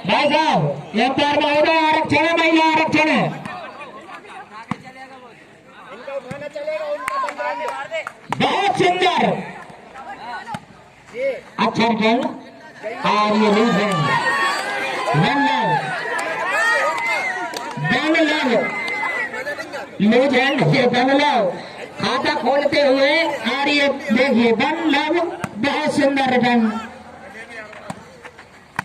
भाई साहब ये पैर में होगा आरक्षण है, महिला आरक्षण है। बहुत सुंदर अच्छा रिटर्न और ये लूज हैंड लूज हैंड ये बन लव खाता खोलते हुए और ये देखिए बन लव बहुत सुंदर रिटर्न,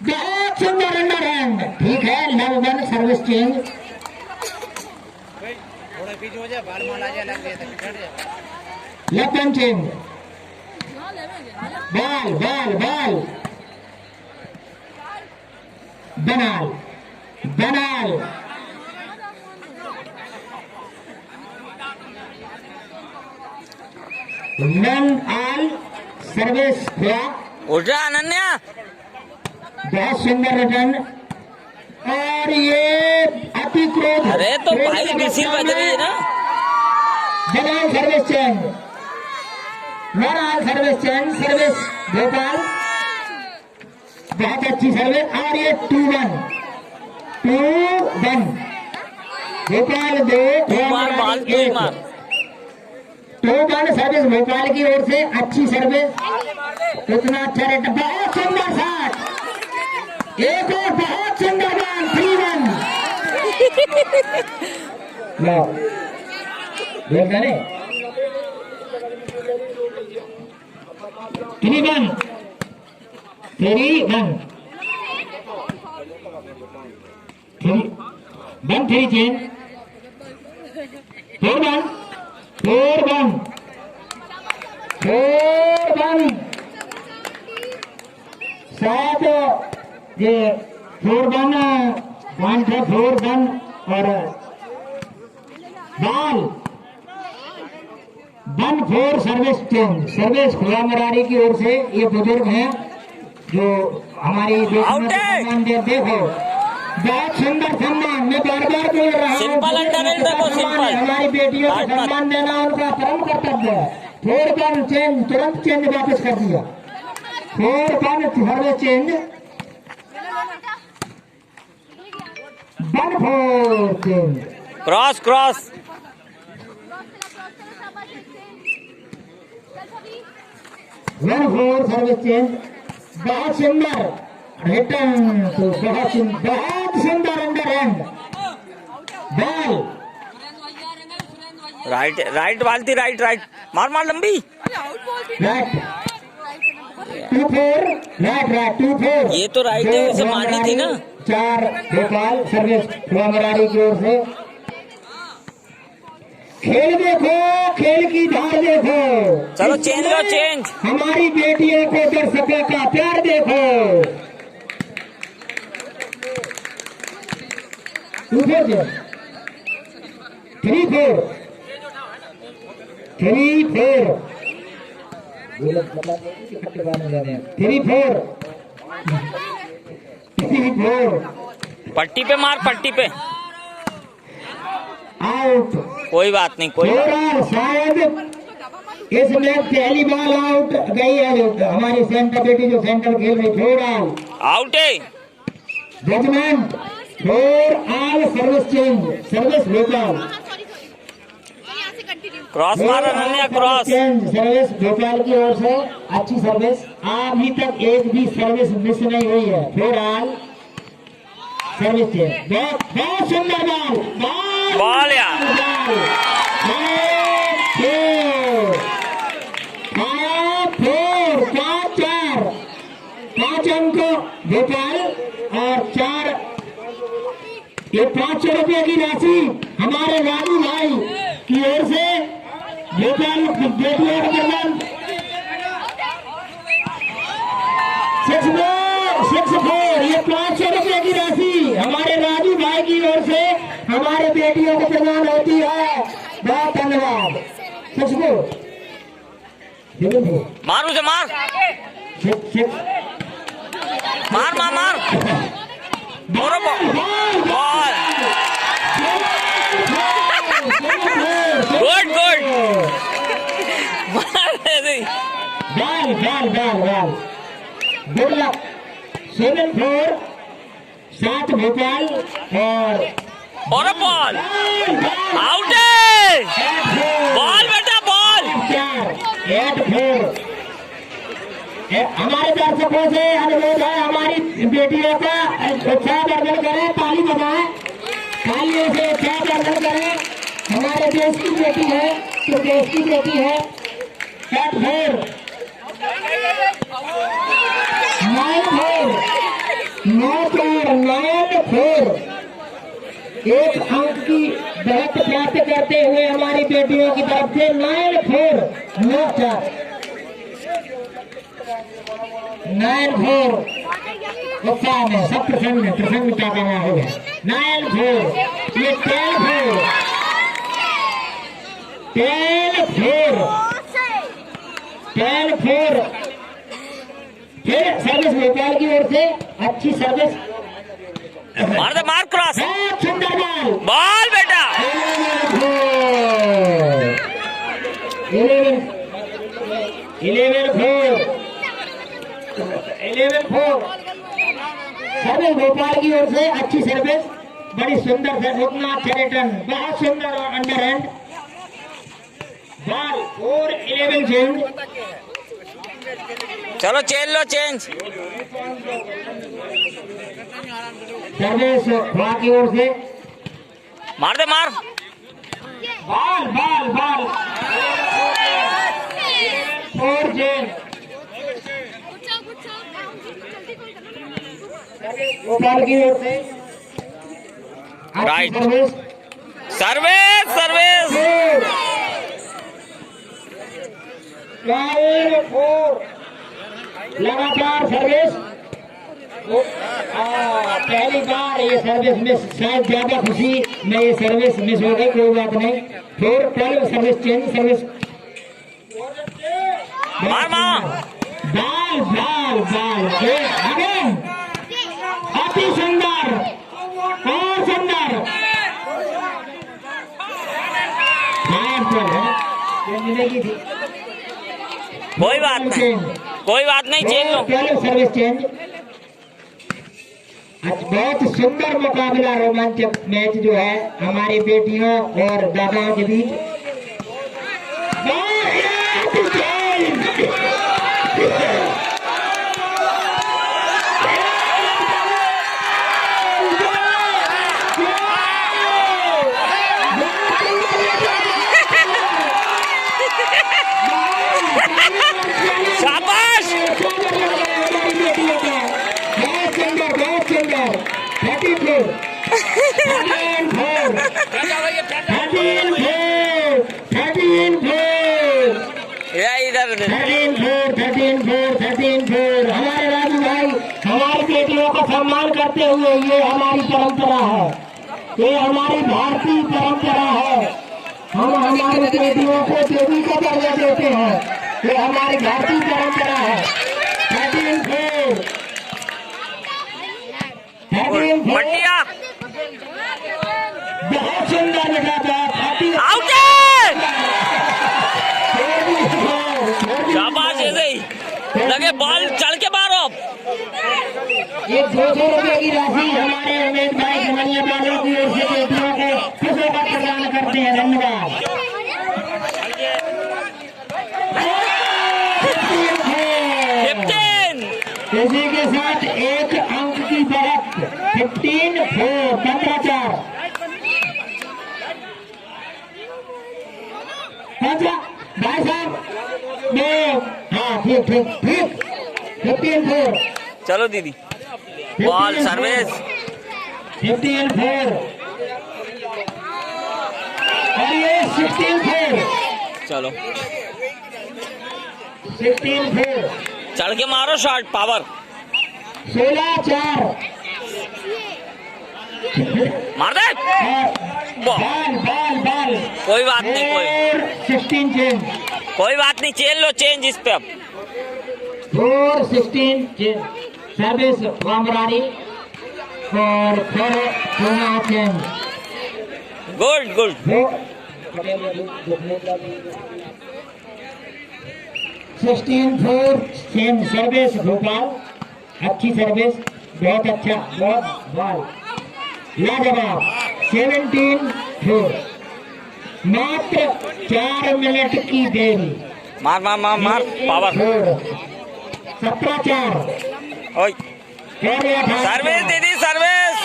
बहुत सुंदर अंडर हैंड। ठीक है love one service change left hand change ball ball ball बनाल बनाल वन ऑल सर्विस हुआ उठा अनन्या बहुत सुंदर रिटर्न और ये अति क्रोध। अरे तो भाई विसिल बज रही है ना। बनाल service change one all service change service Bhopal बहुत अच्छी सर्विस और ये 2-1 भोपाल 2 मार 2-1 सर्विस भोपाल की ओर से अच्छी सर्विस उतना अच्छा रेट बहुत सुंदर शॉट एक और बहुत सुंदर बॉल 3-1 लो देख रहे 3-1 3 चेंज 4-1 शायद ये 4-1 पॉइंट है 4-1 और बॉल 1-4 सर्विस चेंज सर्विस खुला मरारी की ओर से ये बुजुर्ग हैं जो हमारी सम्मान दे। देखो बहुत सुंदर सम्मान मैं बार बार बोल रहा हूँ हमारी बेटियों को सम्मान देना उनका परम कर्तव्य है। 4-1 चेंज तुरंत चेंज वापस कर दिया 4-1 service change 1-4 change cross cross 1-4 service change बहुत सुंदर रिटर्न तो बहुत सुंदर अंडर हैंड बॉल राइट बालती राइट मार लंबी राइट 2-4 राइट 2-4 ये तो राइट है इसे मारनी थी ना 4 भोपाल सर्विस मरारी की ओर से। खेल देखो खेल की धार देखो चलो चेंज लो चेंज हमारी बेटियों को दर्शकों का प्यार देखो 2-4 3-4 पट्टी पे मार पट्टी पे आउट कोई बात नहीं कोई शायद इसमें पहली बॉल आउट गई है हमारी सेंटर बेटी जो सेंटर खेल रही 4 आउट है judgement 4 service change service Bhopal cross मारा Ananya cross change service Bhopal की ओर से अच्छी सर्विस अभी तक एक भी सर्विस मिस नहीं हुई है 4 सर्विस चेंज बहुत सुंदर बॉल यार 5 अंक भोपाल और 4 ये 500 रुपये की राशि हमारे राजू भाई की ओर से भोपाल बेटियों के दरमियान 6-4 ये 500 रुपये की राशि हमारे राजू भाई की ओर से हमारे बेटियों को प्रदान होती है। बहुत धन्यवाद 6-4 मार उसे मार ball good good luck 7-4 7 Bhopal और बॉल आउट है। बॉल बेटा बॉल। 8-4। हमारे दर्शकों से अनुरोध है, हमारी बेटियों का उत्साह वर्धन करें, ताली बजाएं, तालियों से उत्साह वर्धन करें। हमारे देश की बेटी है तो देश की बेटी है। 8-4 9-4 एक अंक की बढ़त प्राप्त करते हुए हमारी बेटियों की तरफ से 9-4 उत्साह में सब प्रसन्नता का माहौल है। 9-4 ये 10-4 फिर सर्विस भोपाल की ओर से अच्छी सर्विस। मार क्रॉस। बहुत सुंदर बॉल। बॉल बेटा 11-4 सर्विस भोपाल की ओर से अच्छी सर्विस, बड़ी सुंदर सर्विस, उतना अच्छा रिटर्न, बहुत सुंदर और अंडर हैंड बॉल। 4-11 चेंज। चलो चेंज लो चेंज। सर्विस वहाँ की ओर से मार दे मार। Ball 4 change. भोपाल की ओर से राइट। सर्विस सर्विस 4 लगातार सर्विस। पहली बार ये सर्विस मिस, शायद ज्यादा खुशी में ये सर्विस मिस हो गई, कोई बात नहीं। फिर 12 सर्विस चेंज। सर्विस मार बाल अगेन अति सुंदर और सुंदर। मिलेगी थी, कोई बात नहीं चेंज लो। 12 सर्विस चेंज। बहुत सुंदर मुकाबला, रोमांचक मैच जो है हमारी बेटियों और दादाओं के बीच। शाबाश। 13-4 हमारे राजू भाई हमारी बेटियों का सम्मान करते हुए, ये हमारी परंपरा है, ये हमारी भारतीय परंपरा है। हम हमारी बेटियों को देवी का दर्जा देते हैं, ये हमारी भारतीय परंपरा है। 13-4 मटिया बहुत सुंदर लगा था। आउट। शाबाश ऐसे ही लगे, बॉल चढ़ के मारो। ये 200 रुपए की राशि हमारे उमेश भाई जमनिया वालों की ओर से बेटियों को खुशियों का प्रदान करते हैं। धन्यवाद। 15 इसी के साथ एक अंक की बढ़त। 15-4 15-4 भाई साहब हाँ ठीक 15-4 चलो दीदी बॉल सर्विस। 15-4 और ये 16-4 चलो 16-4 चढ़ के मारो शॉट पावर। 16-4 मार दे। बाल कोई बात नहीं, 16 चेंज। कोई बात नहीं, चेंज लो चेंज इस पे अब। 4-16 चेंज। सर्विस वामरानी और फिर change. Good 16-4 change. Service Bhopal अच्छी सर्विस। बहुत अच्छा, बहुत बॉल लाजवाब। 17-4, मात्र 4 मिनट की देरी। मार मार मार मार पावर 17-4, ओए सर्विस दीदी सर्विस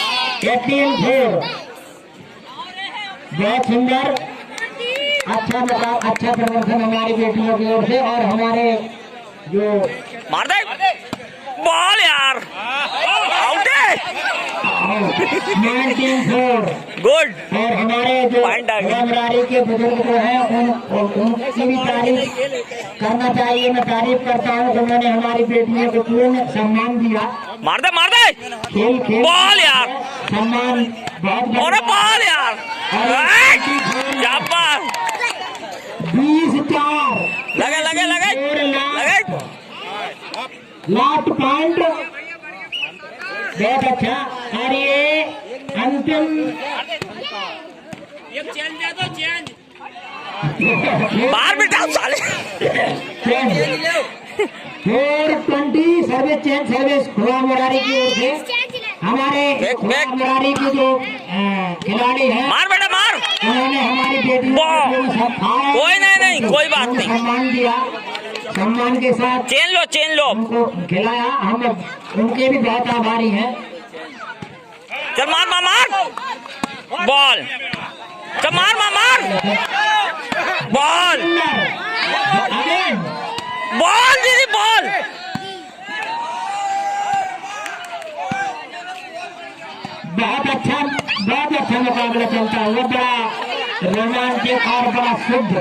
18-4। बहुत सुंदर, अच्छा प्रदर्शन हमारी बेटियों की ओर से। और हमारे जो मार दे बॉल यार आउट है 19-4। गुड और हमारे जो Point आ गया। रामरारी के बुजुर्ग जो हैं उनकी भी तारीफ करना चाहिए। मैं तारीफ करता हूँ कि उन्होंने हमारी बेटियों को पूर्ण सम्मान दिया। मार दे खेल बॉल यार सम्मान बहुत और बॉल यार शाबाश 20-4 लगे लगे लगे लगे लास्ट पॉइंट। बहुत अच्छा। और ये अंतिम बाहर बिठाओ साले 420 सर्विस चेंज सर्विस खुला मुरारी की ओर से। हमारे खुला मुरारी के जो खिलाड़ी हैं, मार बेटा मार उन्होंने हमारी बेटियों को कोई नहीं कोई बात नहीं सम्मान दिया। सम्मान के साथ चेन लो उनको खिलाया। हम उनके भी बहुत आभारी हैं। चल मार मार मार बॉल चल मार मार मार बॉल बॉल दीदी बॉल बहुत अच्छा मुकाबला चलता हुआ, बड़ा रोमांचक और बड़ा शुद्ध,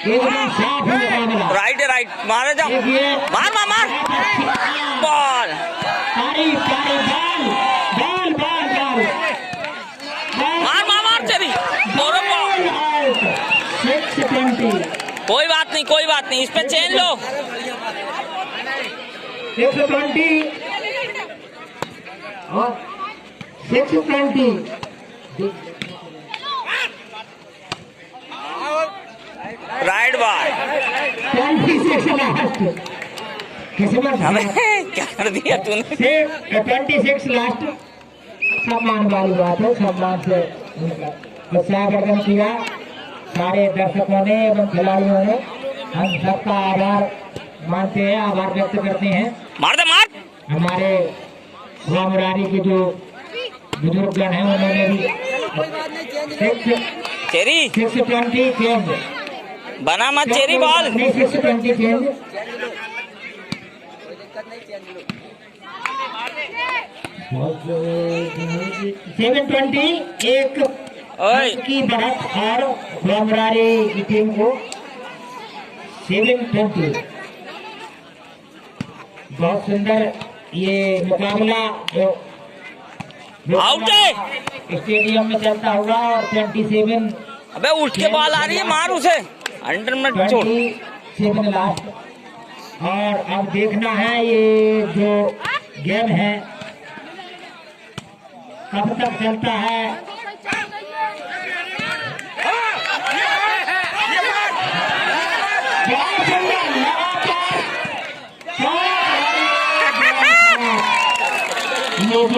एकदम साफ मुकाबला। राइट मारे जाओ मार मार मार बॉल प्यारी बॉल बॉल बॉल बॉल मार मार मार चली और बॉल 620। कोई बात नहीं इस पे चेन लो 620 और 620। राइट बार 26 लास्ट। किस्मत क्या कर दिया तूने 26 लास्ट। सम्मान वाली बात है, सम्मान से उत्साह प्रदर्शन किया सारे दर्शकों ने एवं खिलाड़ियों ने। हम सबका आभार मानते हैं, आभार व्यक्त करते हैं। मार दे मार हमारे रामरारी के जो बुजुर्गगण हैं उन्होंने भी चेरी 620 चेंज बना मत चेरी बॉल 620 चेंज। सेवन 20 एक ओए की बढ़त और रामरारी की टीम को 720। बहुत सुंदर ये मुकाबला जो आउट है स्टेडियम में चलता हुआ। और 27 अबे उठ के बॉल आ रही है मार उसे अंडर में छोड़ 27 लास्ट। और अब देखना है ये जो गेम है कब तक चलता है।